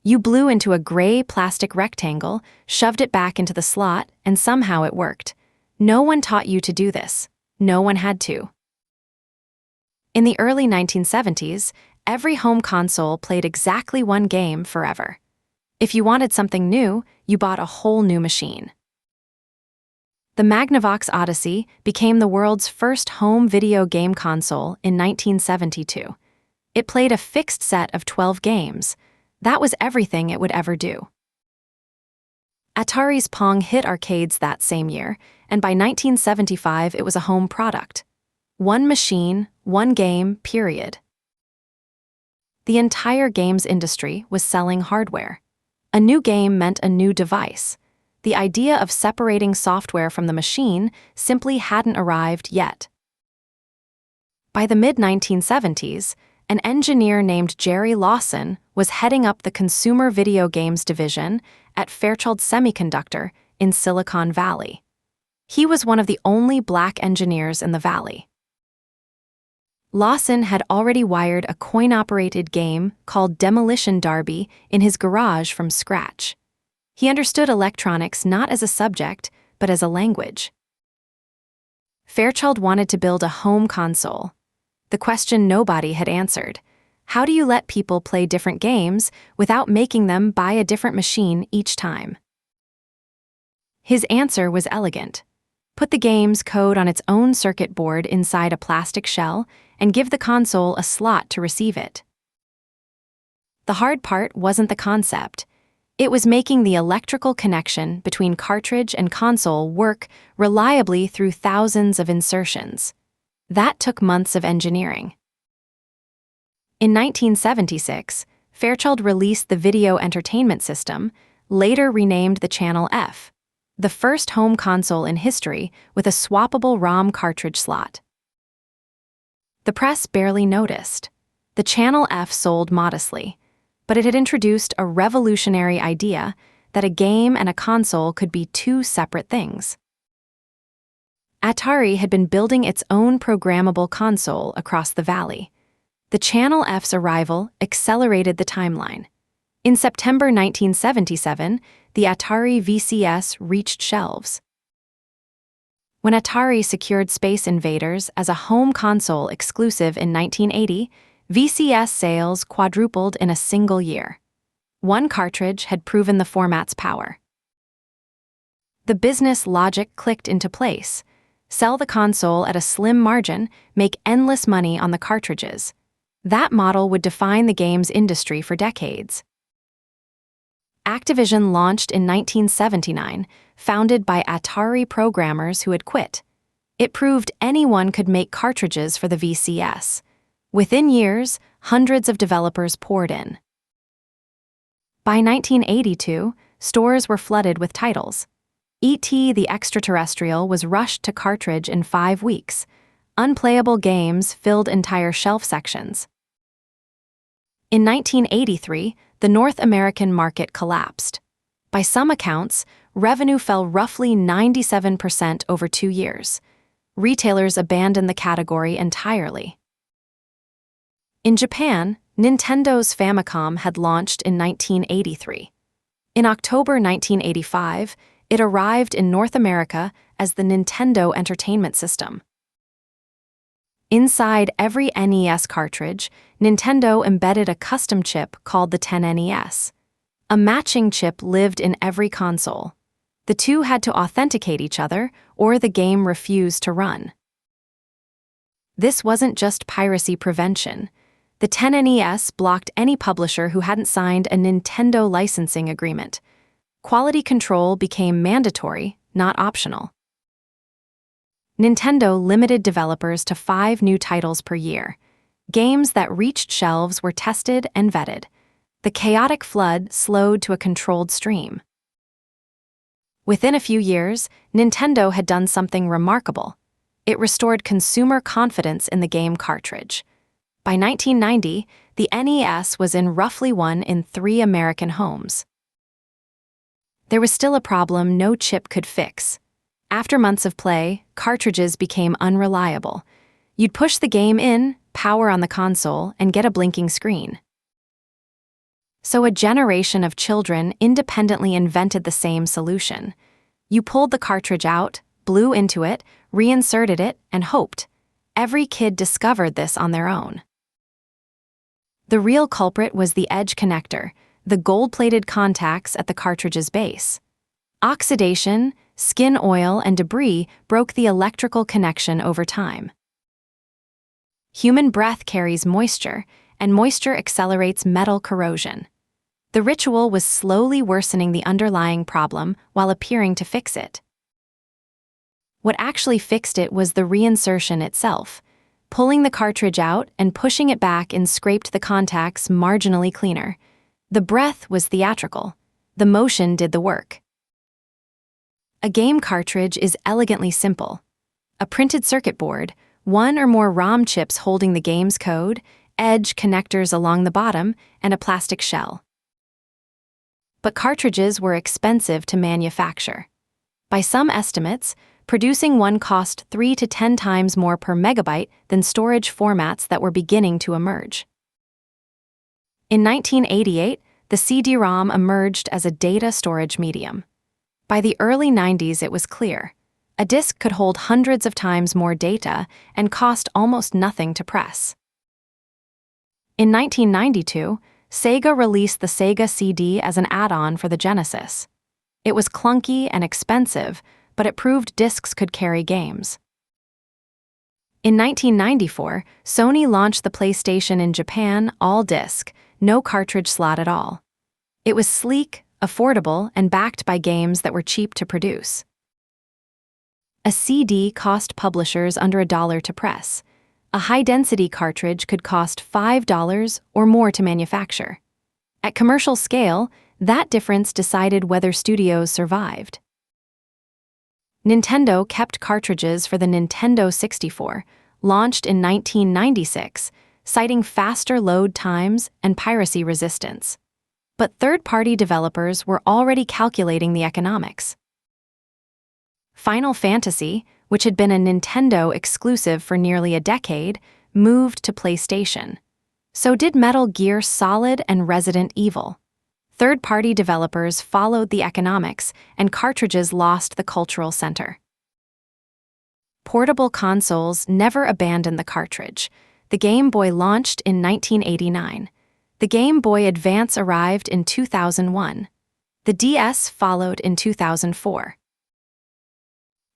You blew into a gray plastic rectangle, shoved it back into the slot, and somehow it worked. No one taught you to do this. No one had to. In the early 1970s, every home console played exactly one game forever. If you wanted something new, you bought a whole new machine. The Magnavox Odyssey became the world's first home video game console in 1972. It played a fixed set of 12 games. That was everything it would ever do. Atari's Pong hit arcades that same year, and by 1975 it was a home product. One machine, one game, period. The entire games industry was selling hardware. A new game meant a new device. The idea of separating software from the machine simply hadn't arrived yet. By the mid-1970s, an engineer named Jerry Lawson was heading up the consumer video games division at Fairchild Semiconductor in Silicon Valley. He was one of the only black engineers in the valley. Lawson had already wired a coin-operated game called Demolition Derby in his garage from scratch. He understood electronics not as a subject, but as a language. Fairchild wanted to build a home console. The question nobody had answered: how do you let people play different games without making them buy a different machine each time? His answer was elegant. Put the game's code on its own circuit board inside a plastic shell and give the console a slot to receive it. The hard part wasn't the concept. It was making the electrical connection between cartridge and console work reliably through thousands of insertions. That took months of engineering. In 1976, Fairchild released the Video Entertainment System, later renamed the Channel F, the first home console in history with a swappable ROM cartridge slot. The press barely noticed. The Channel F sold modestly, but it had introduced a revolutionary idea that a game and a console could be two separate things. Atari had been building its own programmable console across the valley. The Channel F's arrival accelerated the timeline. In September 1977, the Atari VCS reached shelves. When Atari secured Space Invaders as a home console exclusive in 1980, VCS sales quadrupled in a single year. One cartridge had proven the format's power. The business logic clicked into place. Sell the console at a slim margin, make endless money on the cartridges. That model would define the games industry for decades. Activision launched in 1979, founded by Atari programmers who had quit. It proved anyone could make cartridges for the VCS. Within years, hundreds of developers poured in. By 1982, stores were flooded with titles. E.T. the Extraterrestrial was rushed to cartridge in 5 weeks. Unplayable games filled entire shelf sections. In 1983, the North American market collapsed. By some accounts, revenue fell roughly 97% over 2 years. Retailers abandoned the category entirely. In Japan, Nintendo's Famicom had launched in 1983. In October 1985, it arrived in North America as the Nintendo Entertainment System. Inside every NES cartridge, Nintendo embedded a custom chip called the 10NES. A matching chip lived in every console. The two had to authenticate each other, or the game refused to run. This wasn't just piracy prevention. The 10NES blocked any publisher who hadn't signed a Nintendo licensing agreement. Quality control became mandatory, not optional. Nintendo limited developers to 5 new titles per year. Games that reached shelves were tested and vetted. The chaotic flood slowed to a controlled stream. Within a few years, Nintendo had done something remarkable. It restored consumer confidence in the game cartridge. By 1990, the NES was in roughly 1 in 3 American homes. There was still a problem no chip could fix. After months of play, cartridges became unreliable. You'd push the game in, power on the console, and get a blinking screen. So a generation of children independently invented the same solution. You pulled the cartridge out, blew into it, reinserted it, and hoped. Every kid discovered this on their own. The real culprit was the edge connector, the gold-plated contacts at the cartridge's base. Oxidation, skin oil, and debris broke the electrical connection over time. Human breath carries moisture, and moisture accelerates metal corrosion. The ritual was slowly worsening the underlying problem while appearing to fix it. What actually fixed it was the reinsertion itself. Pulling the cartridge out and pushing it back in scraped the contacts marginally cleaner. The breath was theatrical. The motion did the work. A game cartridge is elegantly simple. A printed circuit board, one or more ROM chips holding the game's code, edge connectors along the bottom, and a plastic shell. But cartridges were expensive to manufacture. By some estimates, producing one cost 3 to 10 times more per megabyte than storage formats that were beginning to emerge. In 1988, the CD-ROM emerged as a data storage medium. By the early 90s, it was clear. A disk could hold hundreds of times more data and cost almost nothing to press. In 1992, Sega released the Sega CD as an add-on for the Genesis. It was clunky and expensive, but it proved discs could carry games. In 1994, Sony launched the PlayStation in Japan all-disc, no cartridge slot at all. It was sleek, affordable, and backed by games that were cheap to produce. A CD cost publishers under $1 to press. A high-density cartridge could cost $5 or more to manufacture. At commercial scale, that difference decided whether studios survived. Nintendo kept cartridges for the Nintendo 64, launched in 1996, citing faster load times and piracy resistance. But third-party developers were already calculating the economics. Final Fantasy, which had been a Nintendo exclusive for nearly a decade, moved to PlayStation. So did Metal Gear Solid and Resident Evil. Third-party developers followed the economics, and cartridges lost the cultural center. Portable consoles never abandoned the cartridge. The Game Boy launched in 1989. The Game Boy Advance arrived in 2001. The DS followed in 2004.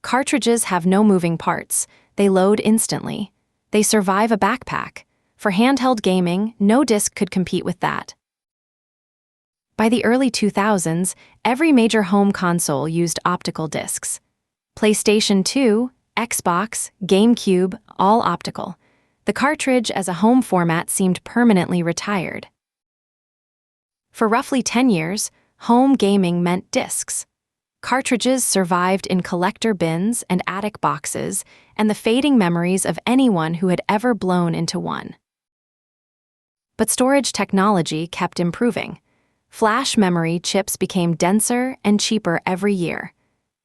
Cartridges have no moving parts. They load instantly. They survive a backpack. For handheld gaming, no disc could compete with that. By the early 2000s, every major home console used optical discs. PlayStation 2, Xbox, GameCube, all optical. The cartridge as a home format seemed permanently retired. For roughly 10 years, home gaming meant discs. Cartridges survived in collector bins and attic boxes and the fading memories of anyone who had ever blown into one. But storage technology kept improving. Flash memory chips became denser and cheaper every year.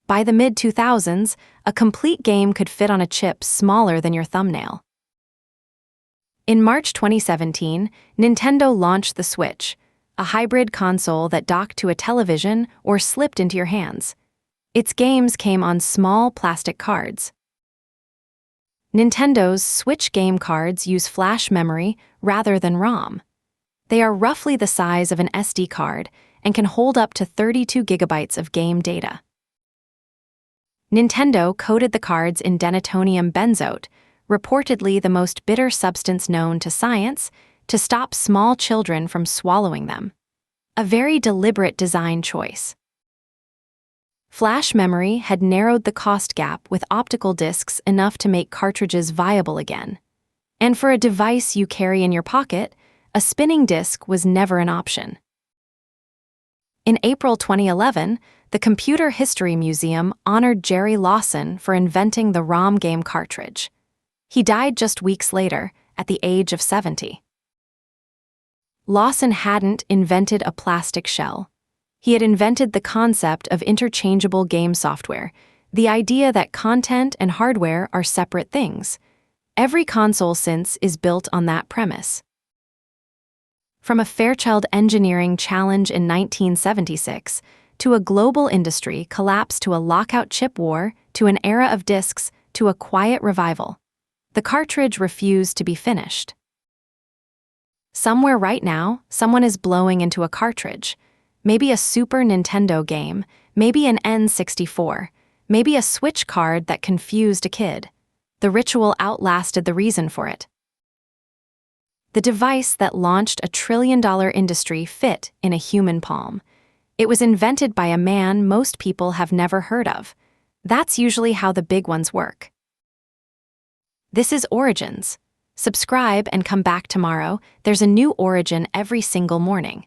By the mid-2000s, a complete game could fit on a chip smaller than your thumbnail. In March 2017, Nintendo launched the Switch, a hybrid console that docked to a television or slipped into your hands. Its games came on small plastic cards. Nintendo's Switch game cards use flash memory rather than ROM. They are roughly the size of an SD card and can hold up to 32 gigabytes of game data. Nintendo coated the cards in denatonium benzoate, reportedly the most bitter substance known to science, to stop small children from swallowing them. A very deliberate design choice. Flash memory had narrowed the cost gap with optical discs enough to make cartridges viable again. And for a device you carry in your pocket, a spinning disc was never an option. In April 2011, the Computer History Museum honored Jerry Lawson for inventing the ROM game cartridge. He died just weeks later, at the age of 70. Lawson hadn't invented a plastic shell. He had invented the concept of interchangeable game software, the idea that content and hardware are separate things. Every console since is built on that premise. From a Fairchild engineering challenge in 1976 to a global industry collapse to a lockout chip war to an era of discs to a quiet revival, the cartridge refused to be finished. Somewhere right now, someone is blowing into a cartridge. Maybe a Super Nintendo game, maybe an N64, maybe a Switch card that confused a kid. The ritual outlasted the reason for it. The device that launched a trillion-dollar industry fit in a human palm. It was invented by a man most people have never heard of. That's usually how the big ones work. This is Origins. Subscribe and come back tomorrow. There's a new origin every single morning.